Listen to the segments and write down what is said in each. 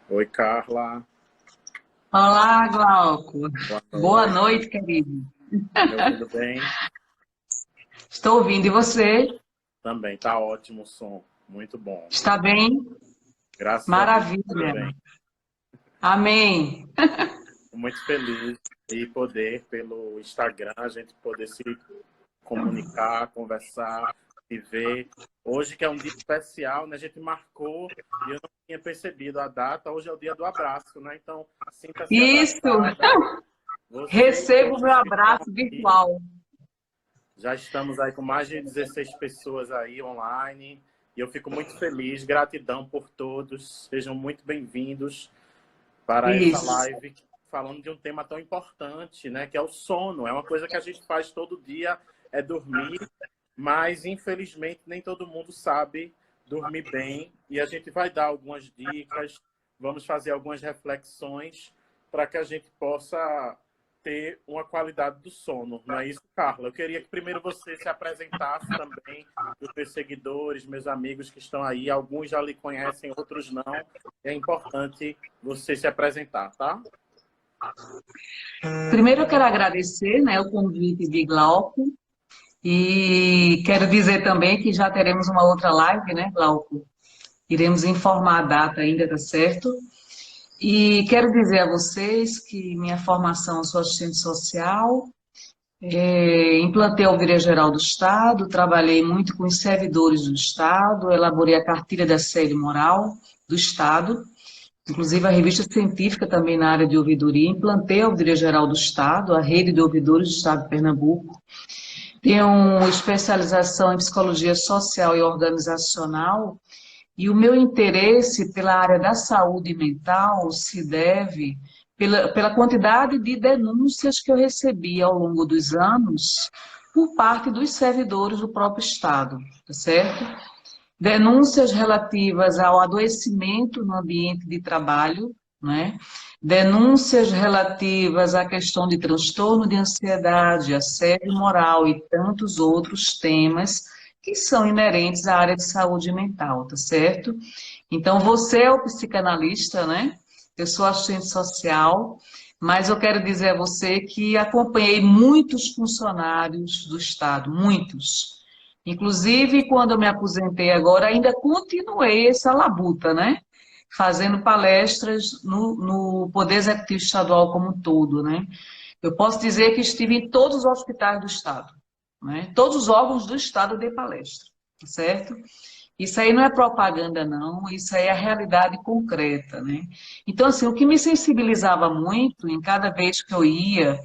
Oi, Carla. Olá, Glauco. Boa Boa noite. noite, querido. Tá me ouvindo bem? Estou ouvindo. E você? Também, tá ótimo o som. Muito bom. Está bem? Graças a Deus, tudo Maravilha. bem. Amém. Tô muito feliz de poder, pelo Instagram, a gente poder se comunicar, conversar, se ver. Hoje, que é um dia especial, né? A gente marcou e eu não tinha percebido a data. Hoje é o dia do abraço, né? Então, sinta-se Isso. abraçada. Você e Recebo o meu todos que estão abraço aqui. virtual. Já estamos aí com mais de 16 pessoas aí online e eu fico muito feliz. Gratidão por todos. Sejam muito bem-vindos para essa Isso. live falando de um tema tão importante, né? Que é o sono. É uma coisa que a gente faz todo dia, é dormir, mas infelizmente nem todo mundo sabe dormir bem e a gente vai dar algumas dicas, vamos fazer algumas reflexões para que a gente possa ter uma qualidade do sono. Não é isso, Carla? Eu queria que primeiro você se apresentasse também, os meus seguidores, meus amigos que estão aí, alguns já lhe conhecem, outros não. É importante você se apresentar, tá? Primeiro eu quero agradecer, né, o convite de Glauco e quero dizer também que já teremos uma outra live, né, Glauco? Iremos informar a data ainda, tá certo? E quero dizer a vocês que minha formação, eu sou assistente social. Implantei a Ouvidoria Geral do Estado, trabalhei muito com os servidores do Estado, elaborei a cartilha da sede moral do Estado, inclusive a revista científica também na área de ouvidoria. Implantei a Ouvidoria Geral do Estado, a rede de ouvidores do Estado de Pernambuco. Tenho especialização em psicologia social e organizacional, e o meu interesse pela área da saúde mental se deve pela quantidade de denúncias que eu recebi ao longo dos anos por parte dos servidores do próprio Estado, tá certo? Denúncias relativas ao adoecimento no ambiente de trabalho, né? Denúncias relativas à questão de transtorno de ansiedade, assédio moral e tantos outros temas que são inerentes à área de saúde mental, tá certo? Então, você é o psicanalista, né? Eu sou assistente social, mas eu quero dizer a você que acompanhei muitos funcionários do Estado, muitos. Inclusive, quando eu me aposentei agora, ainda continuei essa labuta, né? Fazendo palestras no Poder Executivo Estadual como um todo, né? Eu posso dizer que estive em todos os hospitais do Estado, né? Todos os órgãos do Estado eu dei palestra, tá certo? Isso aí não é propaganda, não, isso aí é a realidade concreta, né? Então, assim, o que me sensibilizava muito em cada vez que eu ia,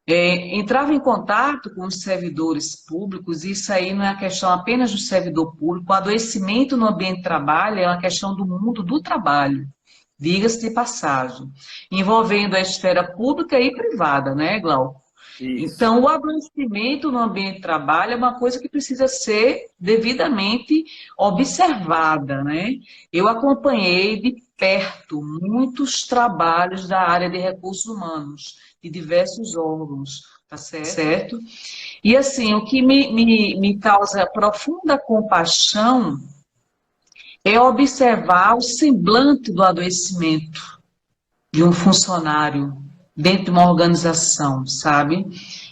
entrava em contato com os servidores públicos, e isso aí não é a questão apenas do servidor público, o adoecimento no ambiente de trabalho é uma questão do mundo do trabalho, diga-se de passagem, envolvendo a esfera pública e privada, né, Glauco? Isso. Então, o adoecimento no ambiente de trabalho é uma coisa que precisa ser devidamente observada, né? Eu acompanhei de perto muitos trabalhos da área de recursos humanos, de diversos órgãos, tá certo? E, assim, o que me causa profunda compaixão é observar o semblante do adoecimento de um funcionário dentro de uma organização, sabe?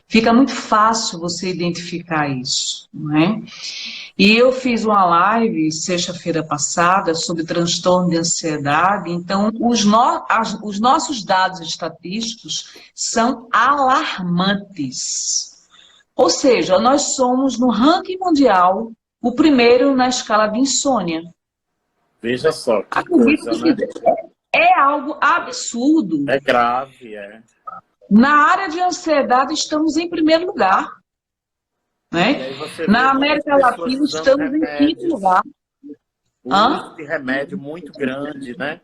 Fica muito fácil você identificar isso, não é? E eu fiz uma live sexta-feira passada sobre transtorno de ansiedade, então os nossos dados estatísticos são alarmantes. Ou seja, nós somos no ranking mundial o primeiro na escala de insônia. Veja só que Acredito coisa, que né? é algo absurdo. É grave, é. Na área de ansiedade, estamos em primeiro lugar, E né? aí você vê Na muitas América pessoas Latina, usando estamos em quinto remédios, lugar. o uso Hã? de remédio muito grande, né?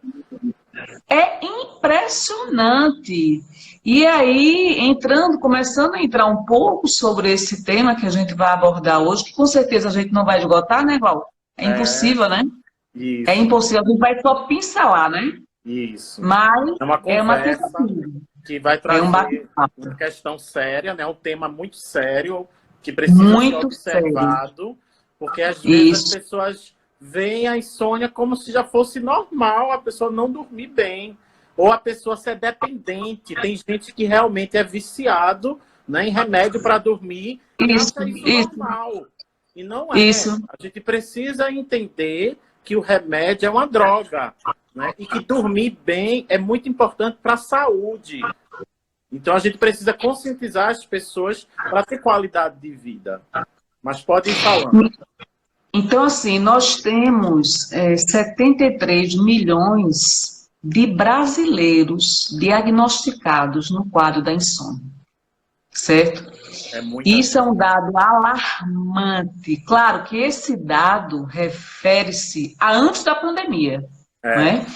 É impressionante. E aí, começando a entrar um pouco sobre esse tema que a gente vai abordar hoje, que com certeza a gente não vai esgotar, né, Val? É É, impossível, né? É isso, impossível, a gente vai só pincelar, né? isso. Mas É uma é uma conversa tentativa, que vai é um trazer uma bate-papo questão séria, né? Um tema muito sério que precisa ser muito sério. observado, porque às vezes as Isso. pessoas veem a insônia como se já fosse normal a pessoa não dormir bem, ou a pessoa ser dependente. Tem gente que realmente é viciado, né, em remédio para dormir e Isso, acha isso isso, normal. E não é. isso. A gente precisa entender que o remédio é uma droga, né, e que dormir bem é muito importante para a saúde. Então a gente precisa conscientizar as pessoas para ter qualidade de vida. Mas pode ir falando. Então, assim, nós temos 73 milhões de brasileiros diagnosticados no quadro da insônia, certo? É muita Isso é um gente. dado alarmante. Claro que esse dado refere-se a antes da pandemia, não É. é?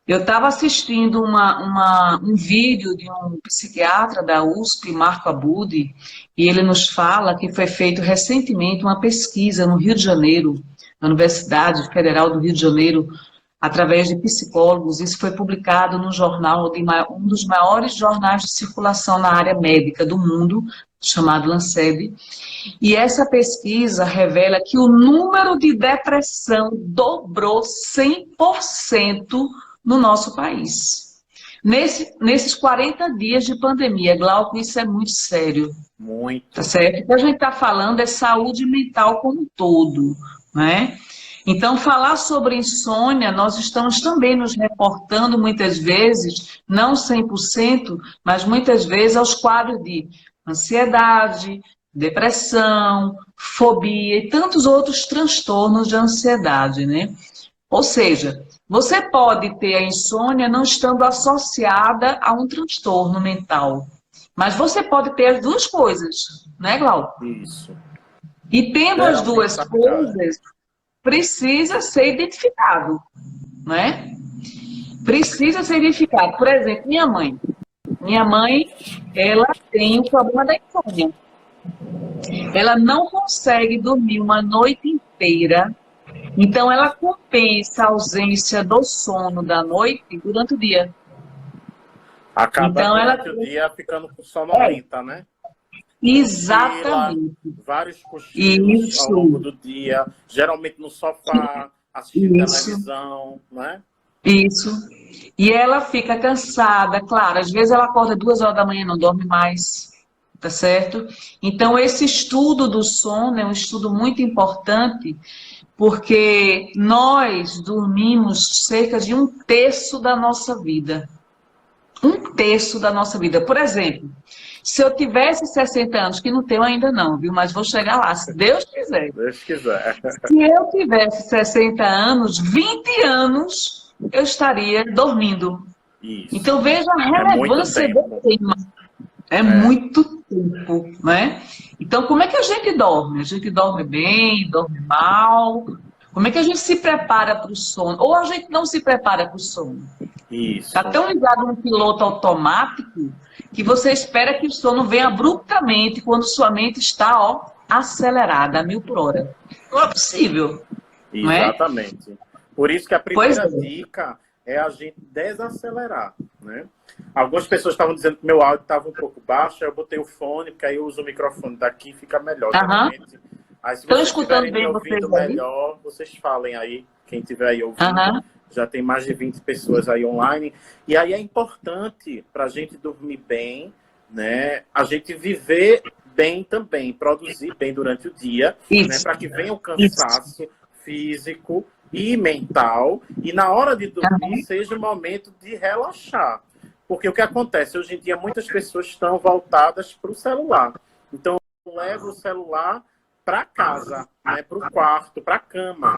Eu estava assistindo um vídeo de um psiquiatra da USP, Marco Abudi, e ele nos fala que foi feito recentemente uma pesquisa no Rio de Janeiro, na Universidade Federal do Rio de Janeiro, através de psicólogos. Isso foi publicado no jornal, um dos maiores jornais de circulação na área médica do mundo, chamado Lancet. E essa pesquisa revela que o número de depressão dobrou 100% no nosso país. Nesses 40 dias de pandemia, Glauco, isso é muito sério, tá Muito. certo? O que a gente está falando é saúde mental como um todo, né? Então, falar sobre insônia, nós estamos também nos reportando muitas vezes, não 100%, mas muitas vezes aos quadros de ansiedade, depressão, fobia e tantos outros transtornos de ansiedade, né? Ou seja, você pode ter a insônia não estando associada a um transtorno mental, mas você pode ter as duas coisas, né, Glauco? Isso. E tendo as Geralmente duas tá ligado. coisas, precisa ser identificado, né? Precisa ser identificado. Por exemplo, minha mãe, ela tem o problema da insônia. Ela não consegue dormir uma noite inteira, então ela compensa a ausência do sono da noite durante o dia. Acaba Então ela durante o dia ficando com é sonolenta, né? Cochila, exatamente vários cochilos ao longo isso, do dia, geralmente no sofá, assistindo isso, televisão, né? isso. E ela fica cansada, claro, às vezes ela acorda 2 horas da manhã e não dorme mais, tá certo? Então, esse estudo do sono é um estudo muito importante, porque nós dormimos cerca de 1/3 da nossa vida. 1/3 da nossa vida. Por exemplo, se eu tivesse 60 anos, que não tenho ainda não, viu? Mas vou chegar lá, se Deus quiser. Deus quiser. Se eu tivesse 60 anos, 20 anos eu estaria dormindo. Isso. Então veja a É muito relevância do tempo. tema. É É. muito tempo, né? Então como é que a gente dorme? A gente dorme bem, dorme mal? Como é que a gente se prepara para o sono? Ou a gente não se prepara para o sono? Está Isso. tão ligado no piloto automático que você espera que o sono venha abruptamente quando sua mente está, ó, acelerada a 1000 por hora. Não é possível, não é? Exatamente. Por isso que a Pois primeira é. dica é a gente desacelerar, né? Algumas pessoas estavam dizendo que meu áudio estava um pouco baixo, eu botei o fone, porque aí eu uso o microfone daqui e fica melhor, Aham. geralmente. Aí se Estão vocês escutando estiverem me bem vocês ouvindo aí? melhor, vocês falem aí, quem estiver aí ouvindo. Aham. Já tem mais de 20 pessoas aí online. E aí é importante para a gente dormir bem, né? A gente viver bem também, produzir bem durante o dia, né? Isso. Para que venha o Isso. cansaço físico e mental, e na hora de dormir Aham. seja o momento de relaxar. Porque o que acontece? Hoje em dia, muitas pessoas estão voltadas para o celular. Então, eu levo o celular para casa, né? Para o quarto, para a cama.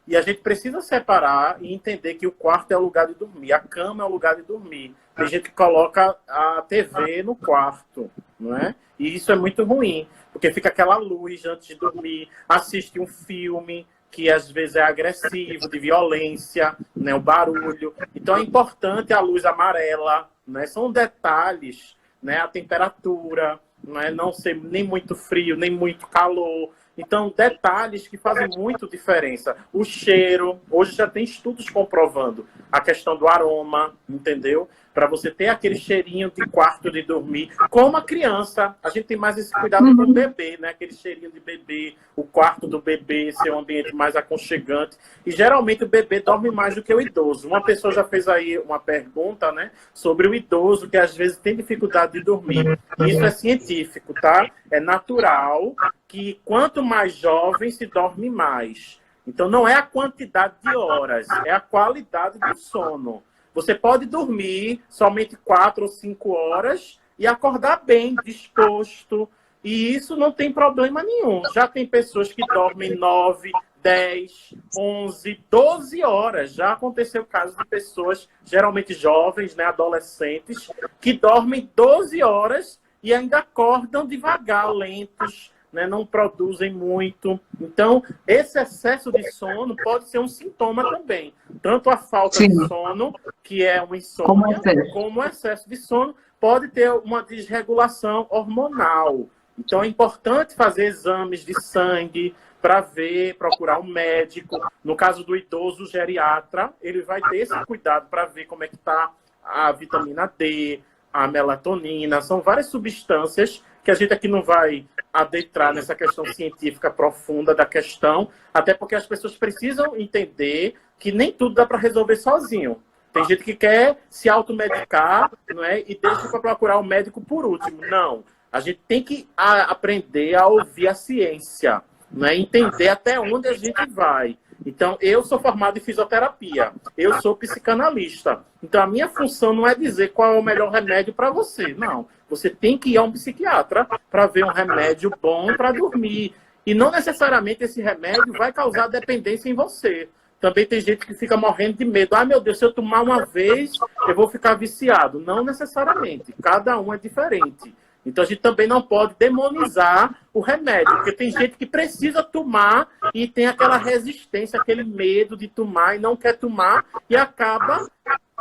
E a gente precisa separar e entender que o quarto é o lugar de dormir, a cama é o lugar de dormir. Tem gente que coloca a TV no quarto, não é? E isso é muito ruim, porque fica aquela luz antes de dormir, assiste um filme que às vezes é agressivo, de violência, né, o barulho. Então é importante a luz amarela, né? São detalhes, né? A temperatura, né? Não ser nem muito frio, nem muito calor. Então, detalhes que fazem muito diferença. O cheiro, hoje já tem estudos comprovando a questão do aroma, entendeu? Para você ter aquele cheirinho de quarto de dormir. Como a criança, a gente tem mais esse cuidado com o bebê, né? Aquele cheirinho de bebê, o quarto do bebê ser um ambiente mais aconchegante. E geralmente o bebê dorme mais do que o idoso. Uma pessoa já fez aí uma pergunta, né? Sobre o idoso que às vezes tem dificuldade de dormir. Isso é científico, tá? É natural que quanto mais jovem se dorme mais. Então não é a quantidade de horas, é a qualidade do sono. Você pode dormir somente 4 ou 5 horas e acordar bem, disposto. E isso não tem problema nenhum. Já tem pessoas que dormem 9, 10, 11, 12 horas. Já aconteceu casos de pessoas, geralmente jovens, né, adolescentes, que dormem 12 horas e ainda acordam devagar, lentos, né, não produzem muito. Então, esse excesso de sono pode ser um sintoma também. Tanto a falta de sono, que é uma insônia, como o excesso de sono pode ter uma desregulação hormonal. Então, é importante fazer exames de sangue para ver, procurar um médico. No caso do idoso, o geriatra, ele vai ter esse cuidado para ver como é que está a vitamina D, a melatonina. São várias substâncias que a gente aqui não vai adentrar nessa questão científica profunda da questão, até porque as pessoas precisam entender que nem tudo dá para resolver sozinho. Tem gente que quer se automedicar, não é? E deixa para procurar o médico por último. Não. A gente tem que aprender a ouvir a ciência, né? Entender até onde a gente vai. Então, eu sou formado em fisioterapia, eu sou psicanalista. Então, a minha função não é dizer qual é o melhor remédio para você, não. Você tem que ir a um psiquiatra para ver um remédio bom para dormir. E não necessariamente esse remédio vai causar dependência em você. Também tem gente que fica morrendo de medo. Ah, meu Deus, se eu tomar uma vez, eu vou ficar viciado. Não necessariamente. Cada um é diferente. Então, a gente também não pode demonizar o remédio, porque tem gente que precisa tomar e tem aquela resistência, aquele medo de tomar e não quer tomar e acaba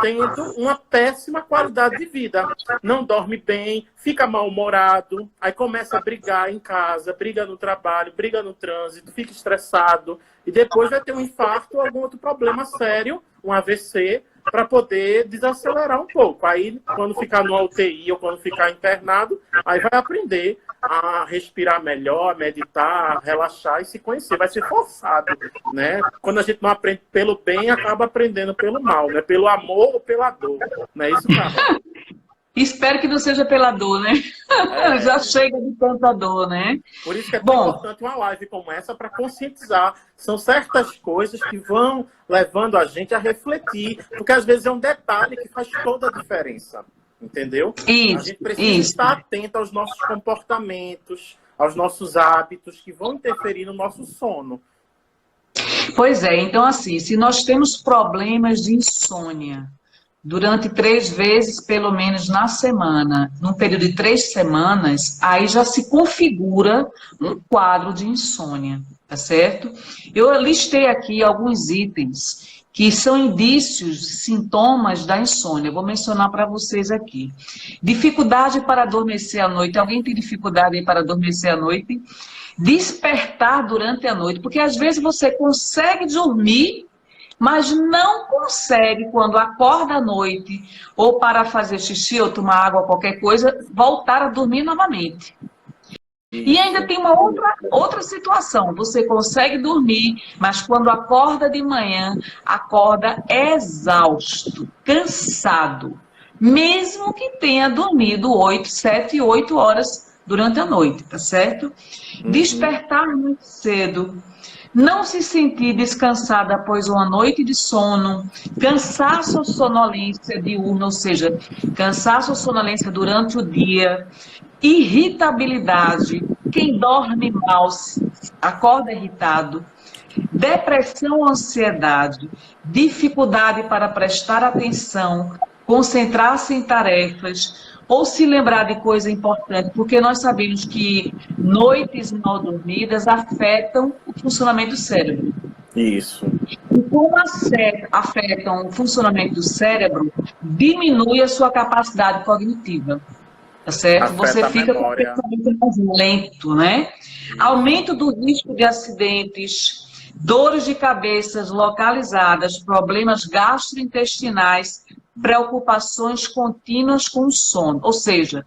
tendo uma péssima qualidade de vida. Não dorme bem, fica mal-humorado, aí começa a brigar em casa, briga no trabalho, briga no trânsito, fica estressado e depois vai ter um infarto ou algum outro problema sério, um AVC, para poder desacelerar um pouco. Aí, quando ficar no UTI ou quando ficar internado, aí vai aprender a respirar melhor, a meditar, a relaxar e se conhecer. Vai ser forçado, né? Quando a gente não aprende pelo bem, acaba aprendendo pelo mal, né? Pelo amor ou pela dor. Não é isso, Carla? Espero que não seja pela dor, né? Já chega de tanta dor, né? Por isso que é tão importante uma live como essa para conscientizar. São certas coisas que vão levando a gente a refletir, porque às vezes é um detalhe que faz toda a diferença, entendeu? Isso, a gente precisa estar atento aos nossos comportamentos, aos nossos hábitos que vão interferir no nosso sono. Pois é, então assim, se nós temos problemas de insônia, durante 3 vezes, pelo menos, na semana, num período de 3 semanas, aí já se configura um quadro de insônia, tá certo? Eu listei aqui alguns itens que são indícios, sintomas da insônia. Eu vou mencionar para vocês aqui. Dificuldade para adormecer à noite. Alguém tem dificuldade para adormecer à noite? Despertar durante a noite, porque às vezes você consegue dormir, mas não consegue, quando acorda à noite, ou para fazer xixi, ou tomar água, qualquer coisa, voltar a dormir novamente. E ainda tem uma outra situação, você consegue dormir, mas quando acorda de manhã, acorda exausto, cansado, mesmo que tenha dormido 7, 8 horas durante a noite, tá certo? Despertar muito cedo, não se sentir descansada após uma noite de sono, cansaço ou sonolência diurna, ou seja, cansaço ou sonolência durante o dia, irritabilidade, quem dorme mal acorda irritado, depressão ou ansiedade, dificuldade para prestar atenção, concentrar-se em tarefas, ou se lembrar de coisa importante, porque nós sabemos que noites mal dormidas afetam o funcionamento do cérebro. Isso. E como afetam o funcionamento do cérebro, diminui a sua capacidade cognitiva, tá certo? Afeta você fica com o memória. pensamento mais lento, né? Aumento do risco de acidentes, dores de cabeça localizadas, problemas gastrointestinais, preocupações contínuas com o sono. Ou seja,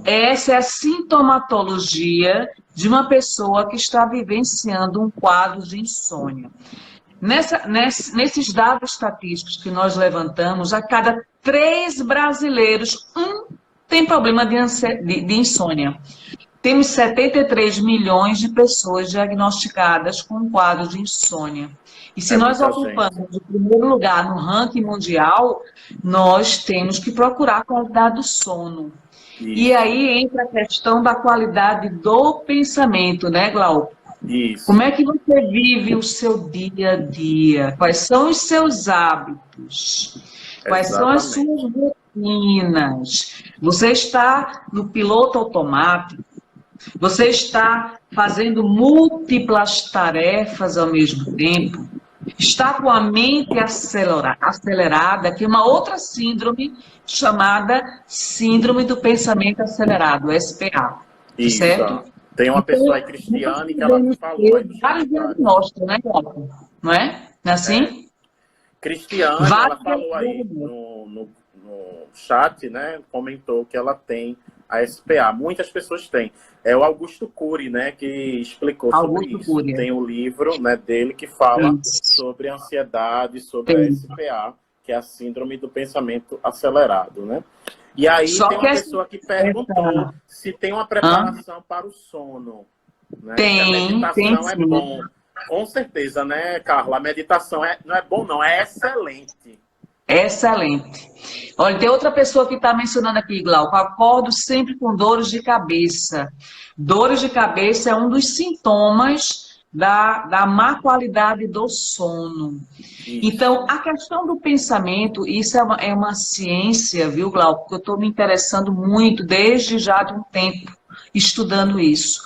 essa é a sintomatologia de uma pessoa que está vivenciando um quadro de insônia. Nesses dados estatísticos que nós levantamos, a cada 3 brasileiros, um tem problema de insônia. Temos 73 milhões de pessoas diagnosticadas com um quadro de insônia. E se nós ocupamos o primeiro lugar no ranking mundial, nós temos que procurar a qualidade do sono. Isso. E aí entra a questão da qualidade do pensamento, né, Glauco? Isso. Como é que você vive o seu dia a dia? Quais são os seus hábitos? Quais são as suas rotinas? Você está no piloto automático? Você está fazendo múltiplas tarefas ao mesmo tempo? Está com a mente acelerada, que é uma outra síndrome chamada Síndrome do Pensamento Acelerado, SPA. Isso. Certo? Tem uma pessoa aí, Cristiane, que ela falou aí no vários diagnósticos, né, Glauco? Não é? Não é assim? Cristiane, ela falou aí no chat, né? Comentou que ela tem a SPA. Muitas pessoas têm. É o Augusto Cury, né? Que explicou sobre isso. Cury. Tem um livro, né, dele que fala sobre a ansiedade, sobre a SPA, que é a Síndrome do Pensamento Acelerado, né? E aí tem uma pessoa que perguntou se tem uma preparação para o sono. Né? Tem, a meditação é bom. Com certeza, né, Carla? A meditação não é bom, não. É excelente. Excelente. Olha, tem outra pessoa que está mencionando aqui, Glauco. Acordo sempre com dores de cabeça. Dores de cabeça é um dos sintomas da má qualidade do sono. Isso. Então, a questão do pensamento, isso é uma ciência, viu, Glauco? Que eu estou me interessando muito desde já de um tempo estudando isso.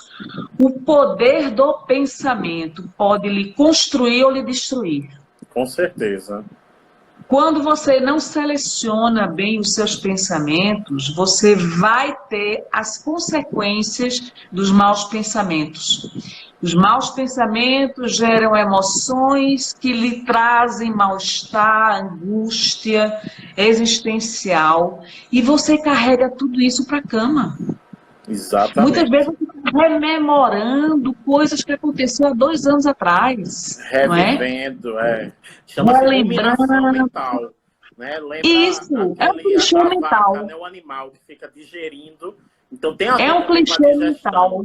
O poder do pensamento pode lhe construir ou lhe destruir. Com certeza. Quando você não seleciona bem os seus pensamentos, você vai ter as consequências dos maus pensamentos. Os maus pensamentos geram emoções que lhe trazem mal-estar, angústia existencial, e você carrega tudo isso para a cama. Exatamente. Muitas vezes você está rememorando coisas que aconteceram há 2 anos atrás. Revivendo, chama-se ruminação mental. Né? Lembra isso, é um clichê mental. Vaca, né? O animal que fica digerindo. Então tem a ver é um clichê mental.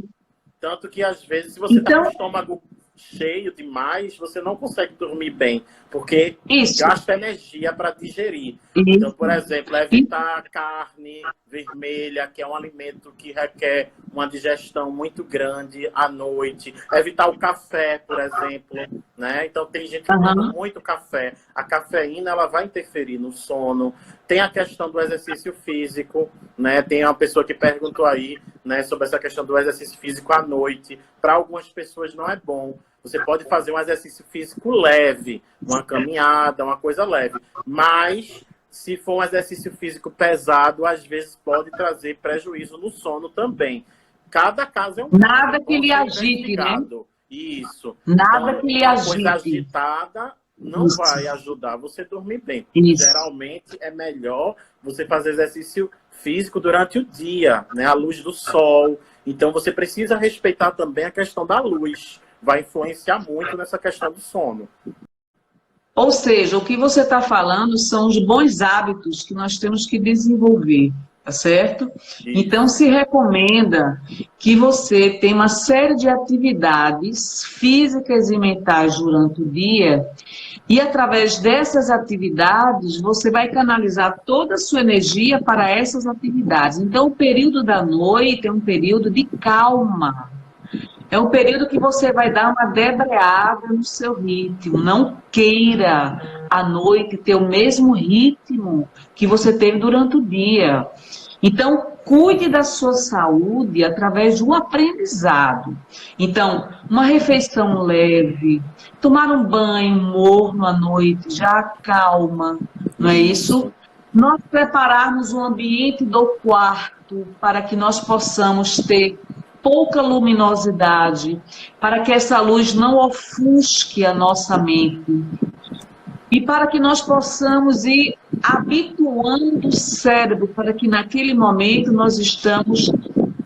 Tanto que, às vezes, se você está com o estômago cheio demais, você não consegue dormir bem, porque gasta energia para digerir. Então, por exemplo, evitar carne vermelha, que é um alimento que requer uma digestão muito grande à noite. Evitar o café, por exemplo. Né? Então, tem gente que toma muito café. A cafeína ela vai interferir no sono. Tem a questão do exercício físico. Né? Tem uma pessoa que perguntou aí, né, sobre essa questão do exercício físico à noite. Para algumas pessoas não é bom. Você pode fazer um exercício físico leve, uma caminhada, uma coisa leve. Mas, se for um exercício físico pesado, às vezes pode trazer prejuízo no sono também. Cada caso é um caso. Nada que lhe agite, né? Isso. Nada que lhe agite. Uma coisa agitada não vai ajudar você a dormir bem. Geralmente é melhor você fazer exercício físico durante o dia, né? À luz do sol. Então, você precisa respeitar também a questão da luz. Vai influenciar muito nessa questão do sono. Ou seja, o que você está falando são os bons hábitos que nós temos que desenvolver, tá certo? Isso. Então, se recomenda que você tenha uma série de atividades físicas e mentais durante o dia, e através dessas atividades, você vai canalizar toda a sua energia para essas atividades. Então, o período da noite é um período de calma. É um período que você vai dar uma debreada no seu ritmo. Não queira, à noite, ter o mesmo ritmo que você teve durante o dia. Então, cuide da sua saúde através de um aprendizado. Então, uma refeição leve, tomar um banho morno à noite, já calma, não é isso? Nós prepararmos o ambiente do quarto para que nós possamos ter pouca luminosidade, para que essa luz não ofusque a nossa mente. E para que nós possamos ir habituando o cérebro, para que naquele momento nós estamos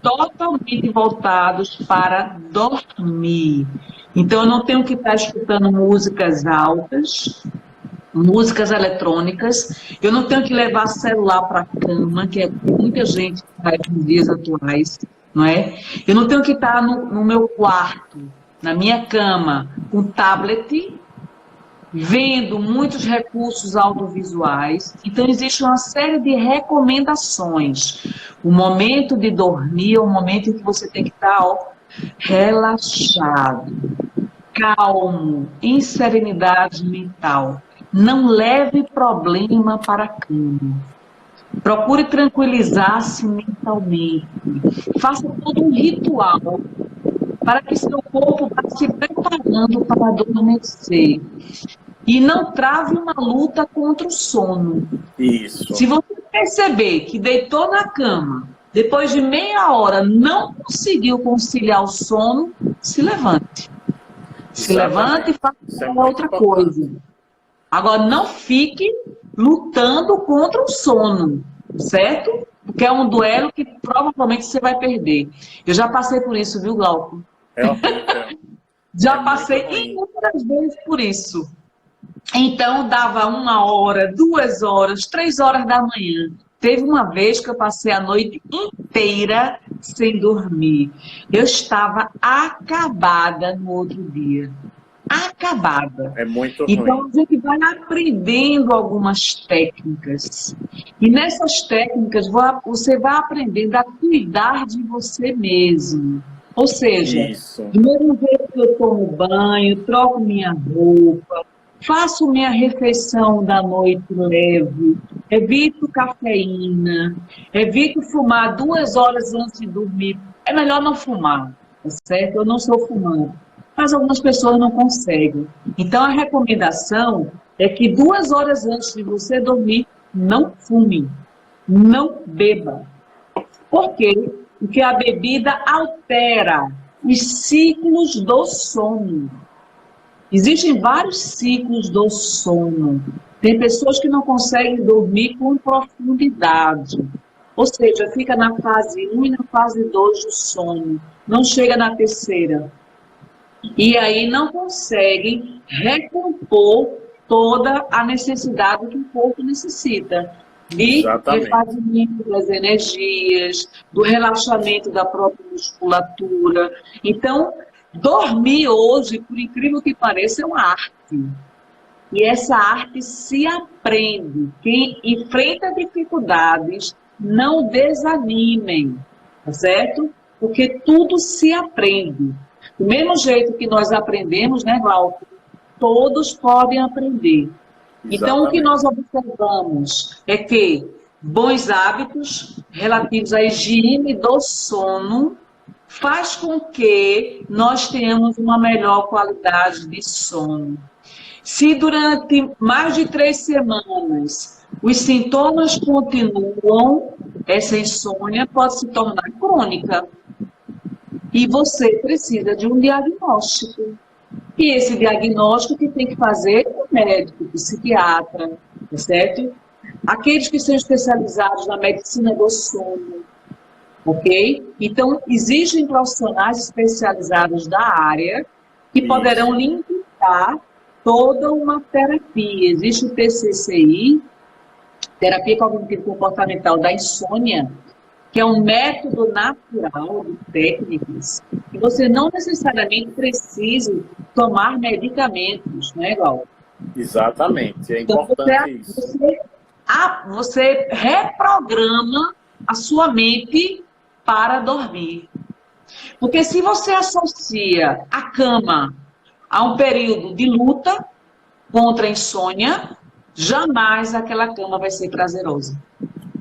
totalmente voltados para dormir. Então, eu não tenho que estar escutando músicas altas, músicas eletrônicas, eu não tenho que levar celular para a cama, que é o que muita gente faz nos dias atuais, não é? Eu não tenho que estar no meu quarto, na minha cama, com tablet, vendo muitos recursos audiovisuais. Então, existe uma série de recomendações. O momento de dormir é o momento em que você tem que estar relaxado, calmo, em serenidade mental. Não leve problema para a cama. Procure tranquilizar-se mentalmente. Faça todo um ritual para que seu corpo vá se preparando para adormecer. E não trave uma luta contra o sono. Isso. Se você perceber que deitou na cama, depois de meia hora não conseguiu conciliar o sono, se levante. Se levante e faça outra coisa. Agora, não fique lutando contra o sono, certo? Porque é um duelo que provavelmente você vai perder. Eu já passei por isso, viu, Glauco? É horrível. Já passei inúmeras vezes por isso. Então, dava 1 hora, 2 horas, 3 horas da manhã. Teve uma vez que eu passei a noite inteira sem dormir. Eu estava acabada no outro dia. Acabada. É muito Então, ruim. a gente vai aprendendo algumas técnicas. E nessas técnicas, você vai aprendendo a cuidar de você mesmo. Ou seja, Isso. do mesmo jeito que eu tomo banho, troco minha roupa, faço minha refeição da noite leve, evito cafeína, evito fumar 2 horas antes de dormir. É melhor não fumar, tá certo? Eu não sou fumante, mas algumas pessoas não conseguem. Então, a recomendação é que 2 horas antes de você dormir, não fume, não beba. Por quê? Porque a bebida altera os ciclos do sono. Existem vários ciclos do sono. Tem pessoas que não conseguem dormir com profundidade. Ou seja, fica na fase 1 e na fase 2 do sono. Não chega na terceira. E aí não conseguem recompor toda a necessidade que o corpo necessita. E refazimento das energias, do relaxamento da própria musculatura. Então, dormir hoje, por incrível que pareça, é uma arte. E essa arte se aprende. Quem enfrenta dificuldades, não desanimem, tá certo? Porque tudo se aprende. Do mesmo jeito que nós aprendemos, né, Glauco? Todos podem aprender. Então, o que nós observamos é que bons hábitos relativos à higiene do sono faz com que nós tenhamos uma melhor qualidade de sono. Se durante mais de 3 semanas os sintomas continuam, essa insônia pode se tornar crônica. E você precisa de um diagnóstico. E esse diagnóstico que tem que fazer o médico, o psiquiatra, tá certo? Aqueles que são especializados na medicina do sono, ok? Então, existem profissionais especializados da área que poderão lhe indicar toda uma terapia. Existe o TCCI, Terapia Cognitivo-Comportamental da Insônia, que é um método natural de técnicas, que você não necessariamente precisa tomar medicamentos, não é igual? Exatamente, é importante isso. Você reprograma a sua mente para dormir. Porque se você associa a cama a um período de luta contra a insônia, jamais aquela cama vai ser prazerosa.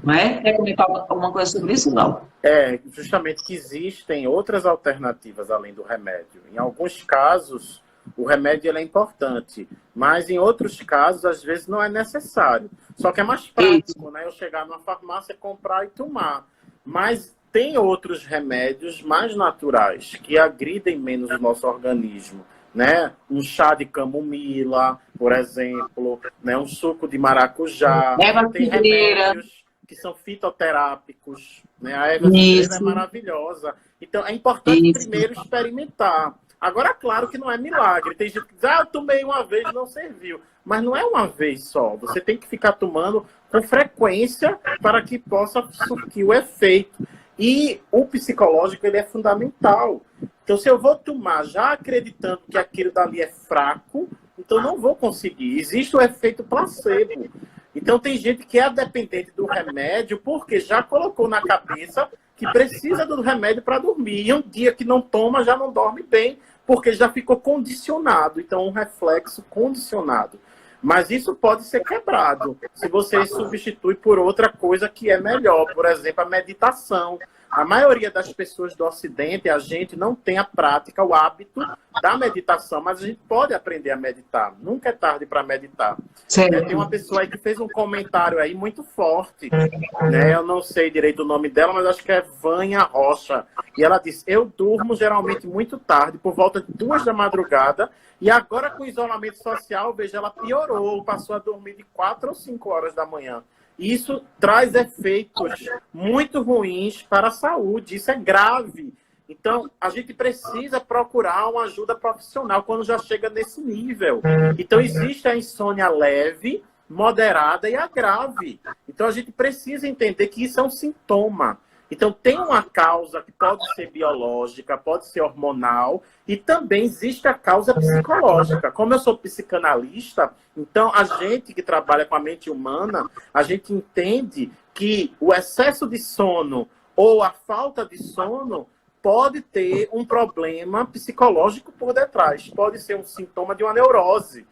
Não é? Quer comentar alguma coisa sobre isso, não? É, justamente que existem outras alternativas além do remédio. Em alguns casos, o remédio ele é importante, mas em outros casos, às vezes, não é necessário. Só que é mais prático, né? Eu chegar numa farmácia, comprar e tomar. Mas tem outros remédios mais naturais que agridem menos o nosso organismo, né? Um chá de camomila, por exemplo, né? Um suco de maracujá. Erva Tem cidreira. remédios que são fitoterápicos, né? A erva cidreira é Isso, maravilhosa. Então, é importante isso. primeiro experimentar. Agora, claro que não é milagre. Tem gente que diz, eu tomei uma vez e não serviu. Mas não é uma vez só. Você tem que ficar tomando com frequência para que possa surtir o efeito. E o psicológico, ele é fundamental. Então, se eu vou tomar já acreditando que aquilo dali é fraco, então não vou conseguir. Existe o efeito placebo. Então, tem gente que é dependente do remédio porque já colocou na cabeça que precisa do remédio para dormir. E um dia que não toma, já não dorme bem, porque já ficou condicionado. Então, um reflexo condicionado. Mas isso pode ser quebrado se você substitui por outra coisa que é melhor. Por exemplo, a meditação. A maioria das pessoas do Ocidente, a gente não tem a prática, o hábito da meditação, mas a gente pode aprender a meditar. Nunca é tarde para meditar. Certo. Tem uma pessoa aí que fez um comentário aí muito forte, né? Eu não sei direito o nome dela, mas acho que é Vânia Rocha. E ela disse, eu durmo geralmente muito tarde, por volta de 2 da madrugada, e agora com o isolamento social, veja, ela piorou, passou a dormir de 4 ou 5 horas da manhã. Isso traz efeitos muito ruins para a saúde, isso é grave. Então, a gente precisa procurar uma ajuda profissional quando já chega nesse nível. Então, existe a insônia leve, moderada e a grave. Então, a gente precisa entender que isso é um sintoma. Então, tem uma causa que pode ser biológica, pode ser hormonal, e também existe a causa psicológica. Como eu sou psicanalista, então a gente que trabalha com a mente humana, a gente entende que o excesso de sono ou a falta de sono pode ter um problema psicológico por detrás, pode ser um sintoma de uma neurose.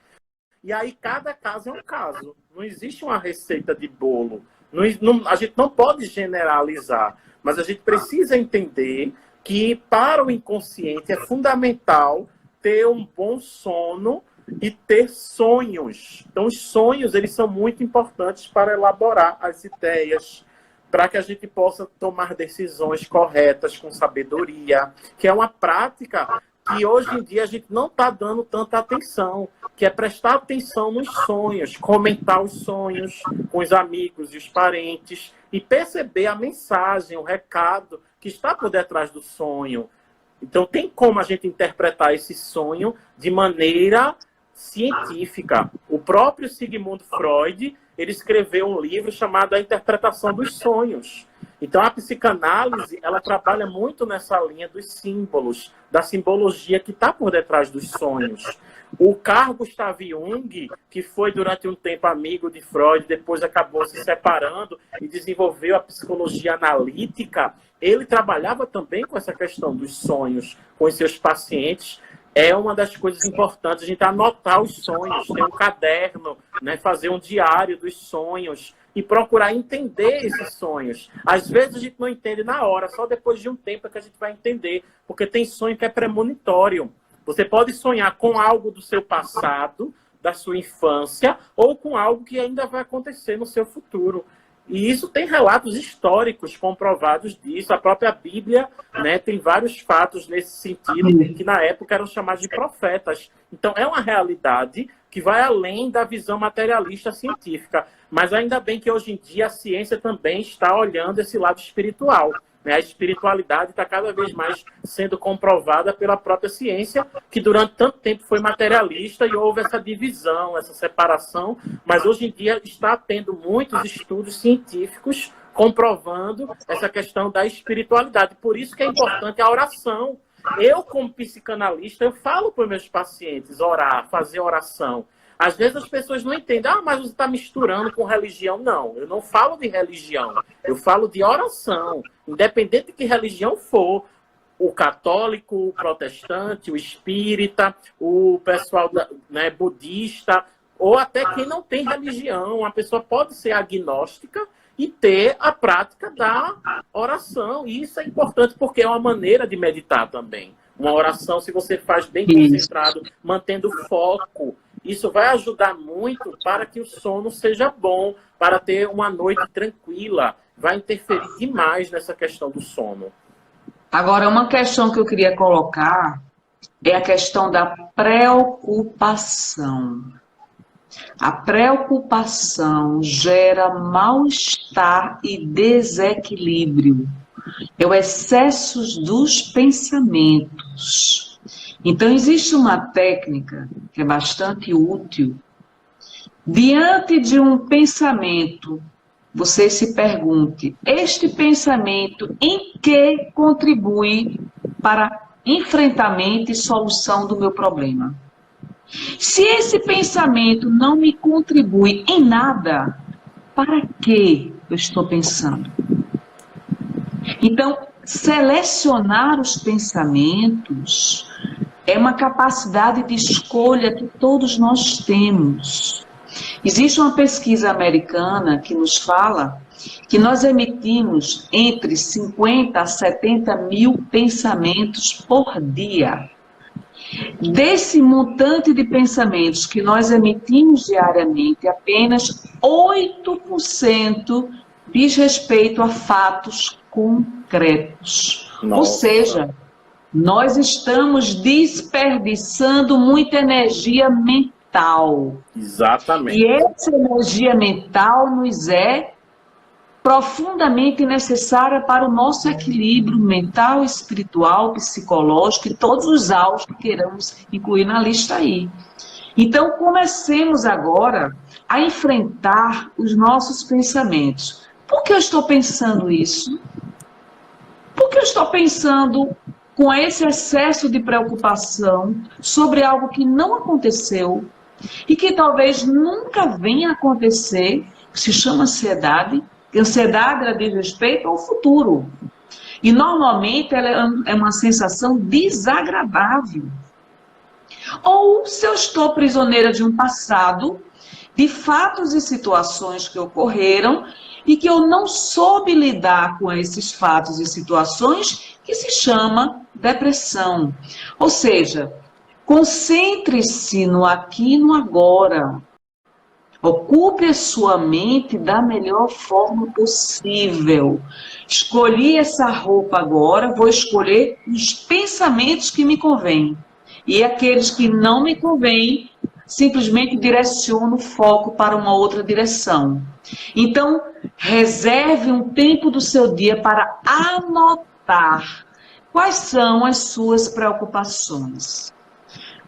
E aí cada caso é um caso. Não existe uma receita de bolo. A gente não pode generalizar, mas a gente precisa entender que para o inconsciente é fundamental ter um bom sono e ter sonhos. Então, os sonhos, eles são muito importantes para elaborar as ideias, para que a gente possa tomar decisões corretas com sabedoria, que é uma prática que hoje em dia a gente não está dando tanta atenção, que é prestar atenção nos sonhos, comentar os sonhos com os amigos e os parentes e perceber a mensagem, o recado que está por detrás do sonho. Então, tem como a gente interpretar esse sonho de maneira científica. O próprio Sigmund Freud, ele escreveu um livro chamado A Interpretação dos Sonhos. Então, a psicanálise, ela trabalha muito nessa linha dos símbolos, da simbologia que está por detrás dos sonhos. O Carl Gustav Jung, que foi durante um tempo amigo de Freud, depois acabou se separando e desenvolveu a psicologia analítica, ele trabalhava também com essa questão dos sonhos com os seus pacientes. É uma das coisas importantes, a gente anotar os sonhos, ter um caderno, né, fazer um diário dos sonhos e procurar entender esses sonhos. Às vezes a gente não entende na hora, só depois de um tempo é que a gente vai entender, porque tem sonho que é premonitório. Você pode sonhar com algo do seu passado, da sua infância, ou com algo que ainda vai acontecer no seu futuro. E isso tem relatos históricos comprovados disso. A própria Bíblia, né, tem vários fatos nesse sentido, que na época eram chamados de profetas. Então, é uma realidade que vai além da visão materialista científica. Mas ainda bem que hoje em dia a ciência também está olhando esse lado espiritual. A espiritualidade está cada vez mais sendo comprovada pela própria ciência, que durante tanto tempo foi materialista e houve essa divisão, essa separação, mas hoje em dia está tendo muitos estudos científicos comprovando essa questão da espiritualidade. Por isso que é importante a oração. Eu, como psicanalista, eu falo para os meus pacientes orar, fazer oração. Às vezes as pessoas não entendem, mas você está misturando com religião. Não, eu não falo de religião, eu falo de oração. Independente de que religião for, o católico, o protestante, o espírita, o pessoal, né, budista, ou até quem não tem religião, a pessoa pode ser agnóstica e ter a prática da oração. E isso é importante porque é uma maneira de meditar também. Uma oração, se você faz bem concentrado, mantendo foco, isso vai ajudar muito para que o sono seja bom, para ter uma noite tranquila. vai interferir demais nessa questão do sono. Agora, uma questão que eu queria colocar é a questão da preocupação. A preocupação gera mal-estar e desequilíbrio. É o excesso dos pensamentos. Então, existe uma técnica que é bastante útil. Diante de um pensamento, você se pergunte: este pensamento em que contribui para enfrentamento e solução do meu problema? Se esse pensamento não me contribui em nada, para que eu estou pensando? Então, selecionar os pensamentos é uma capacidade de escolha que todos nós temos. Existe uma pesquisa americana que nos fala que nós emitimos entre 50 a 70 mil pensamentos por dia. Desse montante de pensamentos que nós emitimos diariamente, apenas 8% diz respeito a fatos concretos. Nossa. Ou seja, nós estamos desperdiçando muita energia mental. Exatamente. E essa energia mental nos é profundamente necessária para o nosso equilíbrio mental, espiritual, psicológico e todos os alvos que queiramos incluir na lista aí. Então, comecemos agora a enfrentar os nossos pensamentos. Por que eu estou pensando isso? Por que eu estou pensando com esse excesso de preocupação sobre algo que não aconteceu e que talvez nunca venha a acontecer, que se chama ansiedade? Ansiedade, ela diz respeito ao futuro. E normalmente ela é uma sensação desagradável. Ou se eu estou prisioneira de um passado, de fatos e situações que ocorreram e que eu não soube lidar com esses fatos e situações, que se chama depressão. Ou seja, concentre-se no aqui e no agora. Ocupe a sua mente da melhor forma possível. Escolhi essa roupa agora, vou escolher os pensamentos que me convêm. E aqueles que não me convêm, simplesmente direciono o foco para uma outra direção. Então, reserve um tempo do seu dia para anotar quais são as suas preocupações.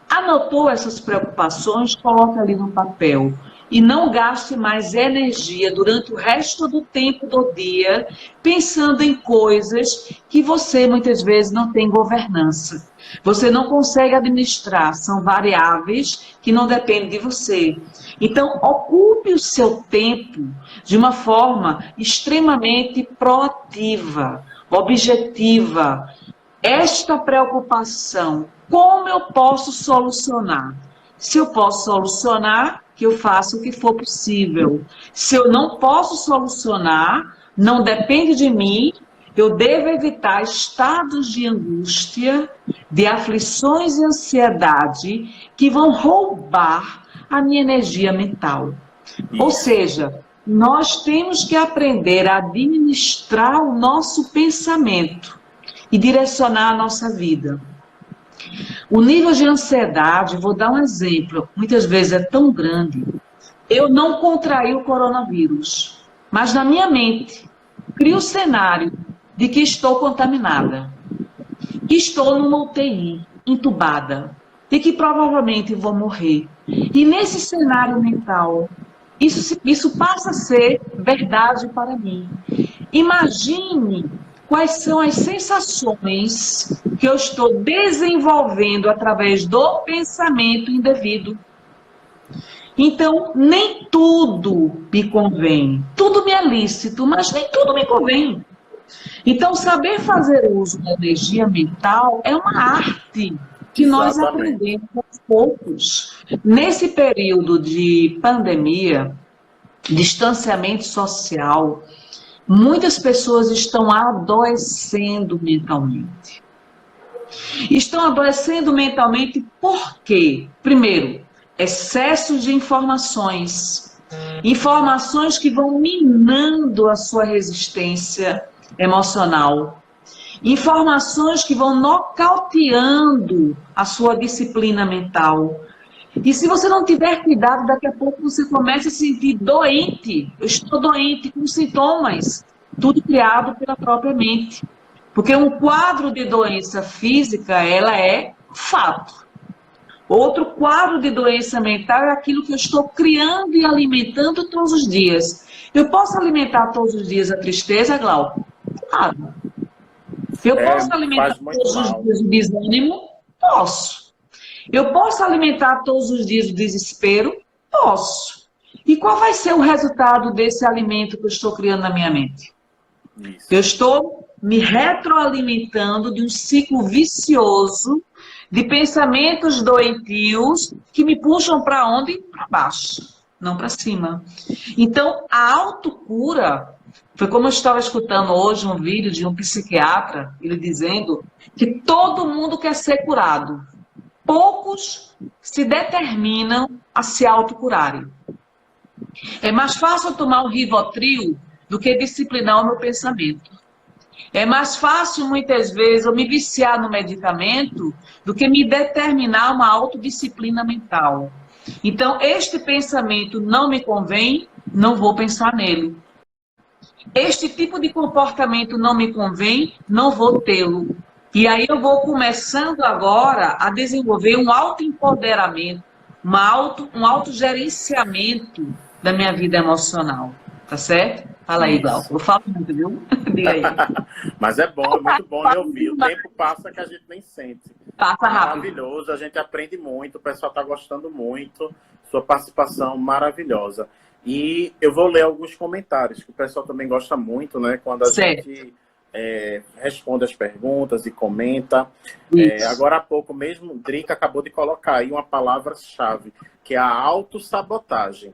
Anotou essas preocupações, coloque ali no papel. E não gaste mais energia durante o resto do tempo do dia pensando em coisas que você muitas vezes não tem governança. Você não consegue administrar, são variáveis que não dependem de você. Então, ocupe o seu tempo de uma forma extremamente proativa, objetiva. Esta preocupação, como eu posso solucionar? Se eu posso solucionar, que eu faça o que for possível. Se eu não posso solucionar, não depende de mim, eu devo evitar estados de angústia, de aflições e ansiedade que vão roubar a minha energia mental. Ou seja, nós temos que aprender a administrar o nosso pensamento e direcionar a nossa vida. O nível de ansiedade, vou dar um exemplo, muitas vezes é tão grande. Eu não contraí o coronavírus, mas na minha mente crio o cenário de que estou contaminada, que estou numa UTI, entubada, e que provavelmente vou morrer. E nesse cenário mental, isso passa a ser verdade para mim. Imagine quais são as sensações que eu estou desenvolvendo através do pensamento indevido. Então, nem tudo me convém. Tudo me é lícito, mas nem tudo me convém. Então, saber fazer uso da energia mental é uma arte que nós aprendemos aos poucos. Nesse período de pandemia, distanciamento social, muitas pessoas estão adoecendo mentalmente. Estão adoecendo mentalmente por quê? Primeiro, excesso de informações. Informações que vão minando a sua resistência emocional. Informações que vão nocauteando a sua disciplina mental. E se você não tiver cuidado, daqui a pouco você começa a se sentir doente. Eu estou doente com sintomas. Tudo criado pela própria mente. Porque um quadro de doença física, ela é fato. Outro quadro de doença mental é aquilo que eu estou criando e alimentando todos os dias. Eu posso alimentar todos os dias a tristeza, Glauco? Claro. Eu posso alimentar Faz muito todos os mal. dias o desânimo? Posso. Eu posso alimentar todos os dias o desespero? Posso. E qual vai ser o resultado desse alimento que eu estou criando na minha mente? Isso. Eu estou me retroalimentando de um ciclo vicioso de pensamentos doentios que me puxam para onde? Para baixo, não para cima. Então, a autocura, foi como eu estava escutando hoje um vídeo de um psiquiatra, ele dizendo que todo mundo quer ser curado. Poucos se determinam a se autocurarem. É mais fácil tomar um Rivotril do que disciplinar o meu pensamento. É mais fácil, muitas vezes, eu me viciar no medicamento do que me determinar uma autodisciplina mental. Então, este pensamento não me convém, não vou pensar nele. Este tipo de comportamento não me convém, não vou tê-lo. E aí eu vou começando agora a desenvolver um autoempoderamento, um autogerenciamento da minha vida emocional. Tá certo? Fala aí, Glauco. Eu falo muito, viu? Diga aí. Mas é bom, é muito bom de ouvir. O tempo passa que a gente nem sente. Passa rápido. Maravilhoso, a gente aprende muito, o pessoal está gostando muito. Sua participação maravilhosa. E eu vou ler alguns comentários, que o pessoal também gosta muito, né? Quando a gente responde as perguntas e comenta. Agora há pouco mesmo, o Drica acabou de colocar aí uma palavra-chave, que é a autossabotagem,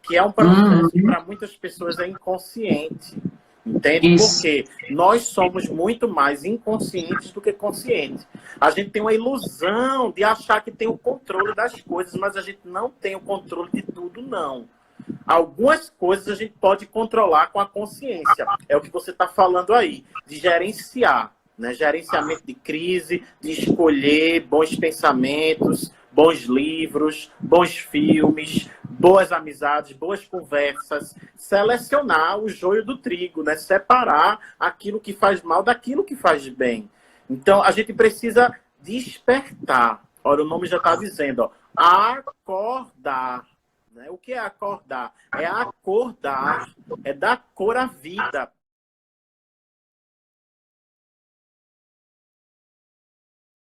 que é um processo que para muitas pessoas é inconsciente. Entende? Porque nós somos muito mais inconscientes do que conscientes. A gente tem uma ilusão de achar que tem o controle das coisas, mas a gente não tem o controle de tudo, não. Algumas coisas a gente pode controlar com a consciência. É o que você está falando aí, de gerenciar, né? Gerenciamento de crise, de escolher bons pensamentos, bons livros, bons filmes, boas amizades, boas conversas, selecionar o joio do trigo, né? Separar aquilo que faz mal daquilo que faz bem. Então, a gente precisa despertar. Olha, o nome já está dizendo, ó, acordar. Né? O que é acordar? É acordar, é dar cor à vida.